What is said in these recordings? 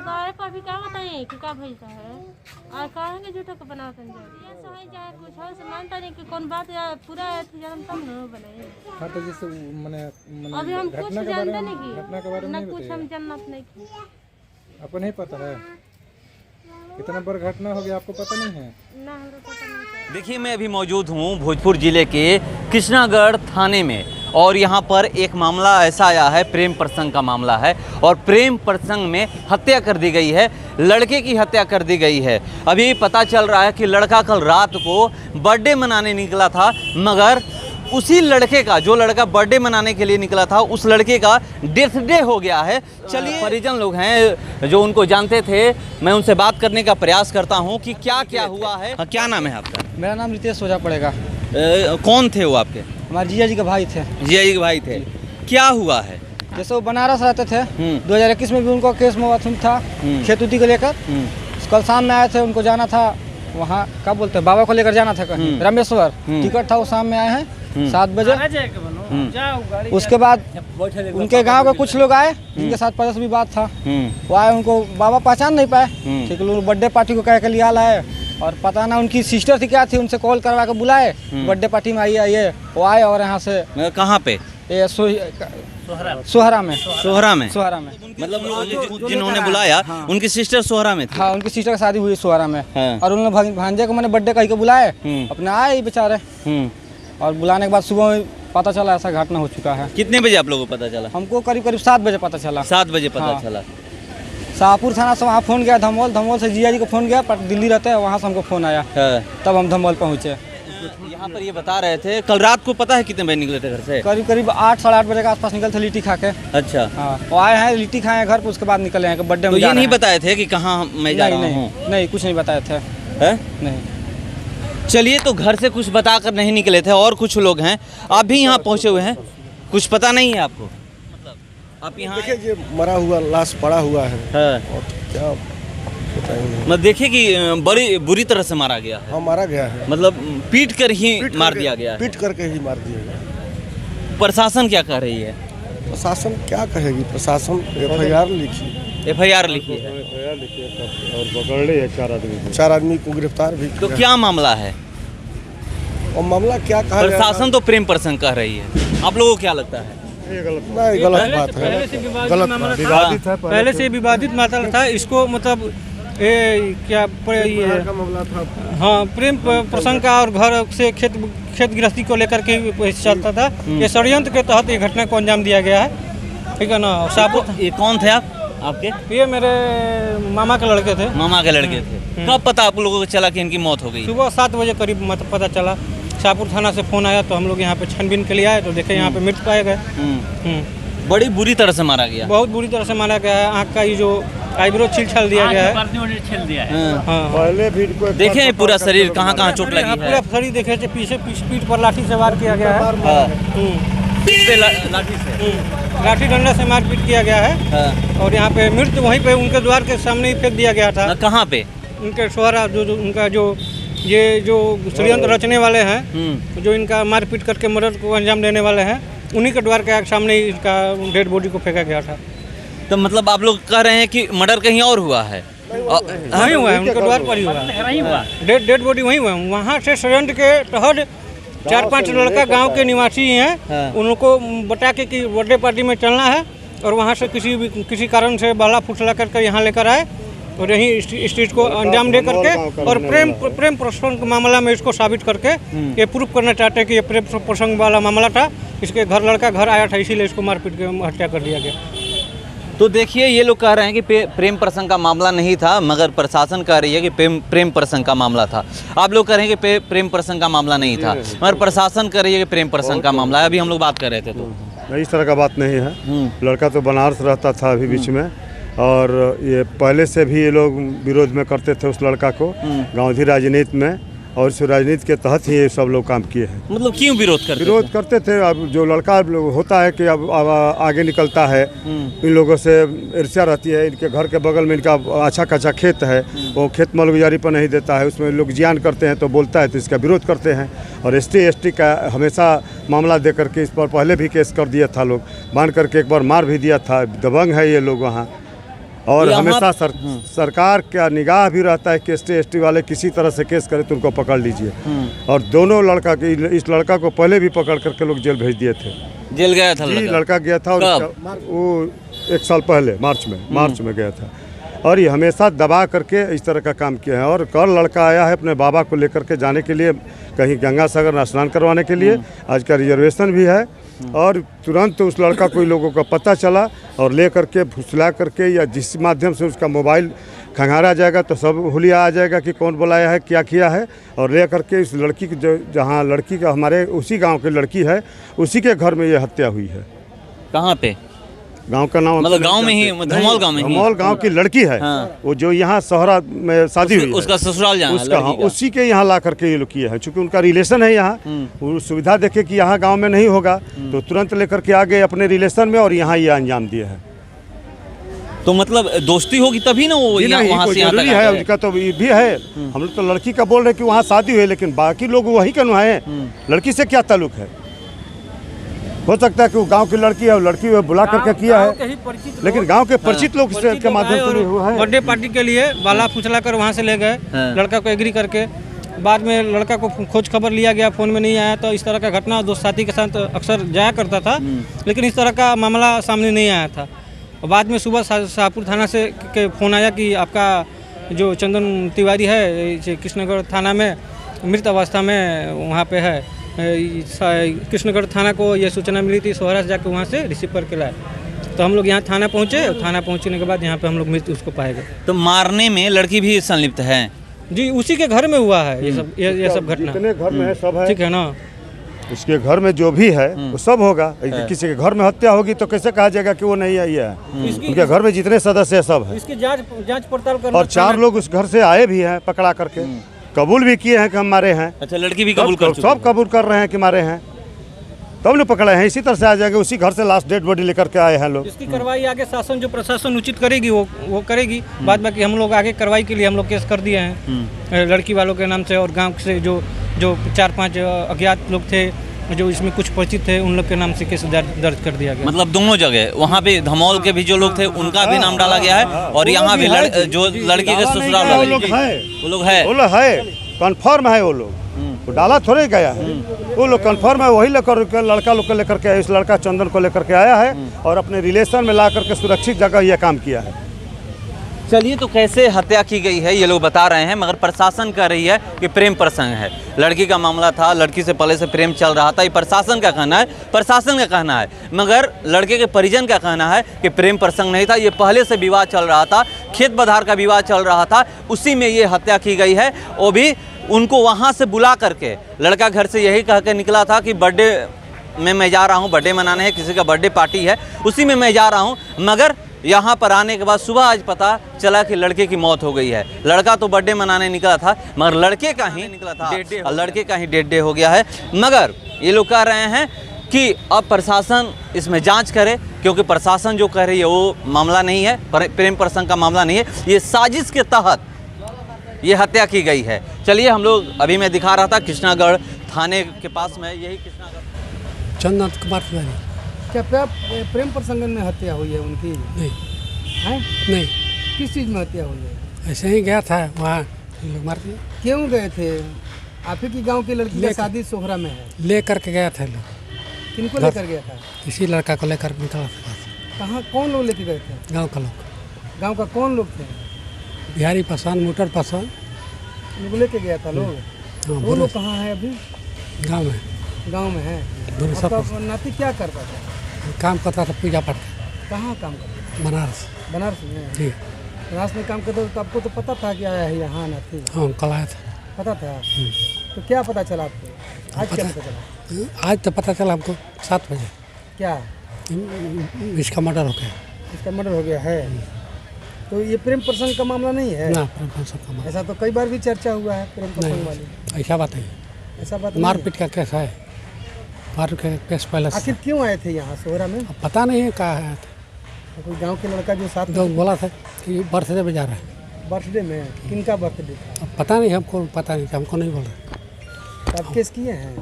बताए पर भी क्या बताइए कि क्या भैसा है और कहेंगे झूठो को बनाते हैं ये सही जाए कुछ हो से मानता नहीं कि कौन बात या पूरा जन्म तब न बनाए। हाँ तो जैसे मैंने अभी हम कुछ जानते नहीं घटना के बारे की में न कुछ हम जन्नत नहीं की। आपको नहीं पता है कितना बड़ा घटना हो गया आपको पता नहीं है? ना हमको पता नहीं। देखिए मैं अभी मौजूद हूँ भोजपुर जिले के कृष्णागढ़ थाने में और यहाँ पर एक मामला ऐसा आया है, प्रेम प्रसंग का मामला है और प्रेम प्रसंग में हत्या कर दी गई है, लड़के की हत्या कर दी गई है। अभी पता चल रहा है कि लड़का कल रात को बर्थडे मनाने निकला था, मगर उसी लड़के का, जो लड़का बर्थडे मनाने के लिए निकला था, उस लड़के का डेथ डे हो गया है। चलिए परिजन लोग हैं जो उनको जानते थे, मैं उनसे बात करने का प्रयास करता हूं कि क्या क्या हुआ है। क्या नाम है आपका? मेरा नाम रितेश सोजा पड़ेगा। कौन थे वो आपके? हमारे जीजा जी के भाई थे। जिया जी के भाई थे। क्या हुआ है? जैसे वो बनारस रहते थे, 2021 में भी उनको केस मवाद था खेत उती को लेकर। कल शाम में आए थे, उनको जाना था वहाँ, क्या बोलते हैं, बाबा को लेकर जाना था कहीं रामेश्वर। टिकट था, वो शाम में आए हैं 7 बजे। उसके बाद उनके गांव के कुछ लोग आए जिनके साथ परस भी बात था, वो आए, उनको बाबा पहचान नहीं पाए, ठीक है, बर्थडे पार्टी को कह के लिया लाए और पता ना उनकी सिस्टर थी क्या थी, उनसे कॉल करवा के बुलाए, बर्थडे पार्टी में आइए। वो आए और यहाँ से कहाँ पे? ये सोहरा में। सोहरा में? सोहरा में मतलब जिन्होंने बुलाया उनकी सिस्टर सोहरा में थी? हाँ, उनकी सिस्टर की शादी हुई सोहरा में। हाँ। और उन्होंने भांजे को मैंने बर्थडे कह के बुलाए, अपने आए बेचारे। और बुलाने के बाद सुबह में पता चला ऐसा घटना हो चुका है। कितने बजे आप लोगों को पता चला? हमको करीब करीब 7 बजे पता चला। 7 बजे पता हाँ। चला। शाहपुर थाना से वहाँ फ़ोन गया, धमोल से जीजा जी को फ़ोन गया, पर दिल्ली रहते हैं, वहाँ से हमको फ़ोन आया। हाँ। तब हम धमोल पहुँचे। यहाँ पर ये बता रहे थे कल रात को, पता है कितने बजे निकले थे घर से? करीब करीब 8 साढ़े 8 बजे के आसपास निकल थे लिट्टी खा के। अच्छा। हाँ, वो आए हैं, लिट्टी खाए हैं घर पर, उसके बाद निकले हैं बर्थडे में। तो ये नहीं बताए थे कि कहाँ मैं जा रहा हूँ? नहीं, कुछ नहीं बताए थे। नहीं। चलिए, तो घर से कुछ बताकर नहीं निकले थे और कुछ लोग हैं आप भी यहाँ पहुँचे हुए हैं, कुछ पता नहीं है आपको? आप यहाँ देखिए, ये मरा हुआ लाश पड़ा हुआ है। हाँ। और क्या बताएंगे? मतलब देखिए कि बड़ी बुरी तरह से मारा गया है। हाँ, मारा गया है, मतलब पीट कर ही मार दिया गया है। पीट करके ही मार दिया गया। प्रशासन क्या कह रही है? प्रशासन क्या कहेगी? प्रशासन FIR लिखी, FIR लिखी है और पकड़ ली है 4 आदमी को गिरफ्तार भी तो किया। क्या मामला है? और मामला क्या कहा जाएगा? प्रशासन तो प्रेम प्रसंग कह रही है, आप लोगों को क्या लगता है? नहीं, गलत बात है, गलत बात। विवादित है, पहले से विवादित मामला था। इसको मतलब ये क्या ये का मामला था। हाँ, प्रेम प्रसंग का, और घर से खेत गृहस्थी को लेकर के चलता था। ये षड्यंत्र के तहत ये घटना को अंजाम दिया गया है, ठीक है ना। शाहपुर। ये कौन थे आपके? ये मेरे मामा के लड़के थे। मामा के लड़के थे। कब पता आप लोगों को चला कि इनकी मौत हो गई? सुबह 7 बजे करीब पता चला। शाहपुर थाना से फ़ोन आया तो हम लोग यहाँ पे छानबीन के लिए आए तो देखे यहाँ पे मृत पाए गए। बड़ी बुरी तरह से मारा गया। बहुत बुरी तरह से मारा गया है। आँख का ये जो आईब्रो छील दिया गया है। हाँ। पहले भी देखे पूरा शरीर कहाँ कहाँ चोट लगी है? पूरा शरीर देखे थे, पीछे पीठ पर लाठी से वार किया गया है। पीठ पे लाठी से, लाठी डंडा से मारपीट किया गया है। और यहाँ पे मृत वहीं पे उनके द्वार के सामने ही फेंक दिया गया था। कहाँ पे? उनके सोहरा जो उनका ये जो षड्यंत्र रचने वाले हैं, जो इनका मारपीट करके मर्डर को अंजाम देने वाले हैं, उन्हीं के द्वार के सामने ही इसका डेड बॉडी को फेंका गया था। तो मतलब आप लोग कह रहे हैं कि मर्डर कहीं और हुआ है? वहीं हुआ है, उनके द्वार पर ही हुआ। डेड बॉडी वहीं हुआ है। वहाँ से षड्यंत्र के तहत 4-5 लड़का गांव के निवासी हैं, उनको बता के कि बर्थडे पार्टी में चलना है, और वहाँ से किसी कारण से बाला फुसला करके यहाँ लेकर आए और यहीं इस चीज़ को अंजाम दे करके, और प्रेम प्रसंग मामला में इसको साबित करके ये प्रूफ करना चाहते हैं कि ये प्रेम प्रसंग वाला मामला था। इसके घर लड़का घर आया था, इसीलिए इसको मारपीट के हत्या कर दिया गया। तो देखिए, ये लोग कह रहे हैं कि प्रेम प्रसंग का मामला नहीं था, मगर प्रशासन कह रही है कि प्रेम प्रसंग का मामला था। आप लोग कह रहे हैं कि प्रेम प्रसंग का मामला नहीं था, मगर प्रशासन कह रही है कि प्रेम प्रसंग का मामला है। अभी हम लोग बात कर रहे थे तो नहीं, इस तरह का बात नहीं है। लड़का तो बनारस रहता था अभी बीच में, और ये पहले से भी ये लोग विरोध में करते थे उस लड़का को, गाँधी राजनीति में, और इस राजनीति के तहत ही ये सब लोग काम किए हैं। मतलब क्यों विरोध करते थे? अब जो लड़का होता है कि अब आगे निकलता है, इन लोगों से ईर्ष्या रहती है। इनके घर के बगल में इनका अच्छा खासा खेत है, वो खेत मालगुजारी पर नहीं देता है, उसमें लोग जियान करते हैं तो बोलता है, तो इसका विरोध करते हैं। और ST का हमेशा मामला दे करके इस पर पहले भी केस कर दिया था लोग, बांध करके एक बार मार भी दिया था। दबंग है ये लोग वहाँ। और यहाँ- हमेशा सरकार का निगाह भी रहता है कि ST वाले किसी तरह से केस करे तो उनको पकड़ लीजिए। और दोनों लड़का के इस लड़का को पहले भी पकड़ करके लोग जेल भेज दिए थे। जेल गया था जी, लड़का? लड़का गया था और वो 1 साल पहले मार्च में गया था। और ये हमेशा दबा करके इस तरह का काम किया है। और कल लड़का आया है अपने बाबा को लेकर के जाने के लिए कहीं गंगा सागर में स्नान करवाने के लिए। आज का रिजर्वेशन भी है और तुरंत उस लड़का को लोगों का पता चला और ले करके फुसला करके या जिस माध्यम से उसका मोबाइल खंगारा जाएगा तो सब हुलिया आ जाएगा कि कौन बुलाया है, क्या किया है। और ले करके इस लड़की की जहाँ लड़की का हमारे उसी गांव की लड़की है, उसी के घर में ये हत्या हुई है। कहाँ पे? गांव का नाम मतलब गांव में ही, धमौल गांव में ही? धमौल गांव की लड़की है। हाँ। वो जो यहाँ सोहरा में शादी हुई है, उसका ससुराल जहाँ है उसका, लड़की का। उसी के यहाँ ला करके ये लोग किया है। चूंकि उनका रिलेशन है यहाँ, वो सुविधा देखे कि यहाँ गांव में नहीं होगा तो तुरंत लेकर के आ गए अपने रिलेशन में और यहाँ ये अंजाम दिए हैं। तो मतलब दोस्ती होगी तभी ना वो वहाँ से यहाँ तक जरूरी है उसका तो ये भी है। हम लोग तो लड़की का बोल रहे हैं कि वहाँ शादी हुई, लेकिन बाकी लोग वही के नुहाए, लड़की से क्या ताल्लुक है। हो सकता है कि वो गांव की लड़की है और लड़की वो बुला करके किया है, लेकिन गांव के परिचित लोग के माध्यम से हुआ है। बर्थडे पार्टी के लिए बाला फुचला कर वहाँ से ले गए, लड़का को एग्री करके। बाद में लड़का को खोज खबर लिया गया, फ़ोन में नहीं आया। तो इस तरह का घटना दोस्त साथी के साथ अक्सर जाया करता था, लेकिन इस तरह का मामला सामने नहीं आया था। और बाद में सुबह शाहपुर थाना से के फ़ोन आया कि आपका जो चंदन तिवारी है कृष्णगढ़ थाना में मृत अवस्था में वहाँ पे है। कृष्णगढ़ थाना को ये सूचना मिली थी, सोहरा से जाकर वहाँ से रिसीव करके लाए। तो हम लोग यहाँ थाना पहुँचे, थाना पहुँचने के बाद यहाँ पे हम लोग मृत उसको पाए गए। तो मारने में लड़की भी संलिप्त है? जी, उसी के घर में हुआ है ये सब घटना। जितने घर में है सब है, ठीक है ना। उसके घर में जो भी है वो सब होगा। किसी के घर में हत्या होगी तो कैसे कहा जाएगा कि वो नहीं आई है। उनके घर में जितने सदस्य सब है। इसकी जांच पड़ताल करना। और 4 लोग उस घर से आए भी हैं पकड़ा करके, कबूल भी किए हैं कि हम मारे हैं। अच्छा, लड़की भी कबूल कर चुकी है? सब कबूल कर रहे हैं कि मारे हैं, तब लोग पकड़े हैं। इसी तरह से आ जाएंगे, उसी घर से लास्ट डेड बॉडी लेकर के आए हैं लोग। इसकी कार्रवाई आगे शासन जो प्रशासन उचित करेगी वो करेगी। बाद बाकी हम लोग आगे कार्रवाई के लिए हम लोग केस कर दिए हैं लड़की वालों के नाम से। और गांव से जो 4-5 अज्ञात लोग थे जो इसमें कुछ परिचित थे, उन लोग के नाम से केस दर्ज कर दिया गया। मतलब दोनों जगह, वहाँ पे धमौल के भी जो लोग थे उनका भी नाम डाला गया है और यहाँ भी जो लड़की के ससुराल वो लोग है, कन्फर्म है। वो लोग डाला थोड़े गया है, वो लोग कन्फर्म है। वही लेकर लड़का लोग को लेकर के, इस लड़का चंदन को लेकर के आया है और अपने रिलेशन में ला करके सुरक्षित जगह यह काम किया है। चलिए, तो कैसे हत्या की गई है ये लोग बता रहे हैं, मगर प्रशासन कह रही है कि प्रेम प्रसंग है। लड़की का मामला था, लड़की से पहले से प्रेम चल रहा था, ये प्रशासन का कहना है। प्रशासन का कहना है, मगर लड़के के परिजन का कहना है कि प्रेम प्रसंग नहीं था, ये पहले से विवाद चल रहा था, खेत बधार का विवाद चल रहा था, उसी में ये हत्या की गई है। वो भी उनको वहाँ से बुला करके, लड़का घर से यही कह के निकला था कि बर्थडे में मैं जा रहा हूँ, बर्थडे मनाने है, किसी का बर्थडे पार्टी है, उसी में मैं जा रहा हूँ। मगर यहाँ पर आने के बाद सुबह आज पता चला कि लड़के की मौत हो गई है। लड़का तो बर्थडे मनाने निकला था, मगर लड़के का ही निकला था, लड़के का ही डेड डे हो गया है। मगर ये लोग कह रहे हैं कि अब प्रशासन इसमें जांच करे, क्योंकि प्रशासन जो कह रही है वो मामला नहीं है, प्रेम प्रसंग का मामला नहीं है, ये साजिश के तहत ये हत्या की गई है। चलिए, हम लोग अभी मैं दिखा रहा था कृष्णागढ़ थाने के पास में, यही कृष्णागढ़। चंदन कुमार तिवारी। क्या प्रेम प्रसंग में हत्या हुई है उनकी? नहीं है? नहीं, किस चीज़ में हत्या हुई है? ऐसे ही गया था वहाँ, लोग मार दिए। क्यों गए थे? आप ही की गांव की लड़की की शादी सोहरा में है। ले करके गया था लोग। किनको लेकर गया था? किसी लड़का को लेकर निकला था। कहाँ, कौन लोग लेके गए थे? गांव का लोग। गांव का कौन लोग थे? बिहारी पासवान, मोटर पासवान लोग लेके गया था लोग। वो लोग कहाँ है अभी? गाँव में। गांव में है। आपका नाती क्या करता था? काम करता था, पूजा पाठ। कहाँ काम करता था? बनारस। बनारस में? जी। बनारस में काम करता था तो आपको तो पता था कि आया है यहाँ नाती? हाँ, कल आया था। पता था? तो क्या पता चला आपको? आज क्या पता चला? आज तो पता चला हमको 7 बजे। क्या? इसका मर्डर हो गया। इसका मर्डर हो गया है? तो ये प्रेम प्रसंग का मामला नहीं है ना? प्रेम प्रसंग का मामला ऐसा तो कई बार भी चर्चा हुआ है प्रेम प्रसंग वाली। ऐसा बात नहीं, ऐसा बात मारपीट का केस है। मारपीट का केस पहले। आखिर क्यों आए थे यहाँ सोहरा में? पता नहीं है कहाँ है। कोई गांव के लड़का जो साथ तो बोला था कि बर्थडे में जा रहा है। बर्थडे में? किनका बर्थडे था? अब पता नहीं, हमको पता नहीं, हमको नहीं बोल रहा। तो आप केस किए हैं?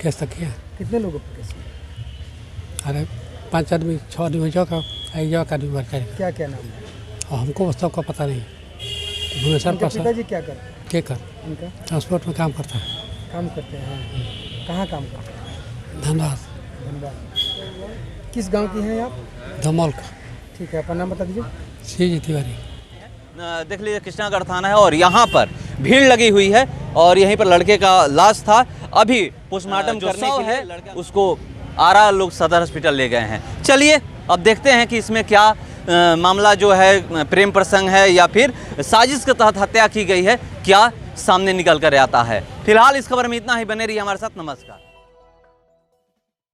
केस तक किया। कितने लोगों पर केस किया? अरे 5 आदमी 6 आदमी जो का एक आदमी मर जाएगा। क्या क्या नाम है? और हमको उस सबका पता नहीं। भुवनेश्वर इनके प्रसाद पिताजी क्या करते के कर इनका ट्रांसपोर्ट में काम करता है। काम करते हैं? हाँ। कहाँ काम करते हैं? धनबाद धनबाद। किस गांव की हैं आप? धमौल का। ठीक है, अपना नाम बता दीजिए। सी तिवारी। देख लीजिए कृष्णागढ़ थाना है और यहाँ पर भीड़ लगी हुई है और यहीं पर लड़के का लाश था। अभी पोस्टमार्टम करने के लिए उसको आरा लोग सदर हॉस्पिटल ले गए हैं। चलिए अब देखते हैं कि इसमें क्या मामला जो है प्रेम प्रसंग है या फिर साजिश के तहत हत्या की गई है, क्या सामने निकल कर आता है। फिलहाल इस खबर में इतना ही। बने रहिए हमारे साथ। नमस्कार।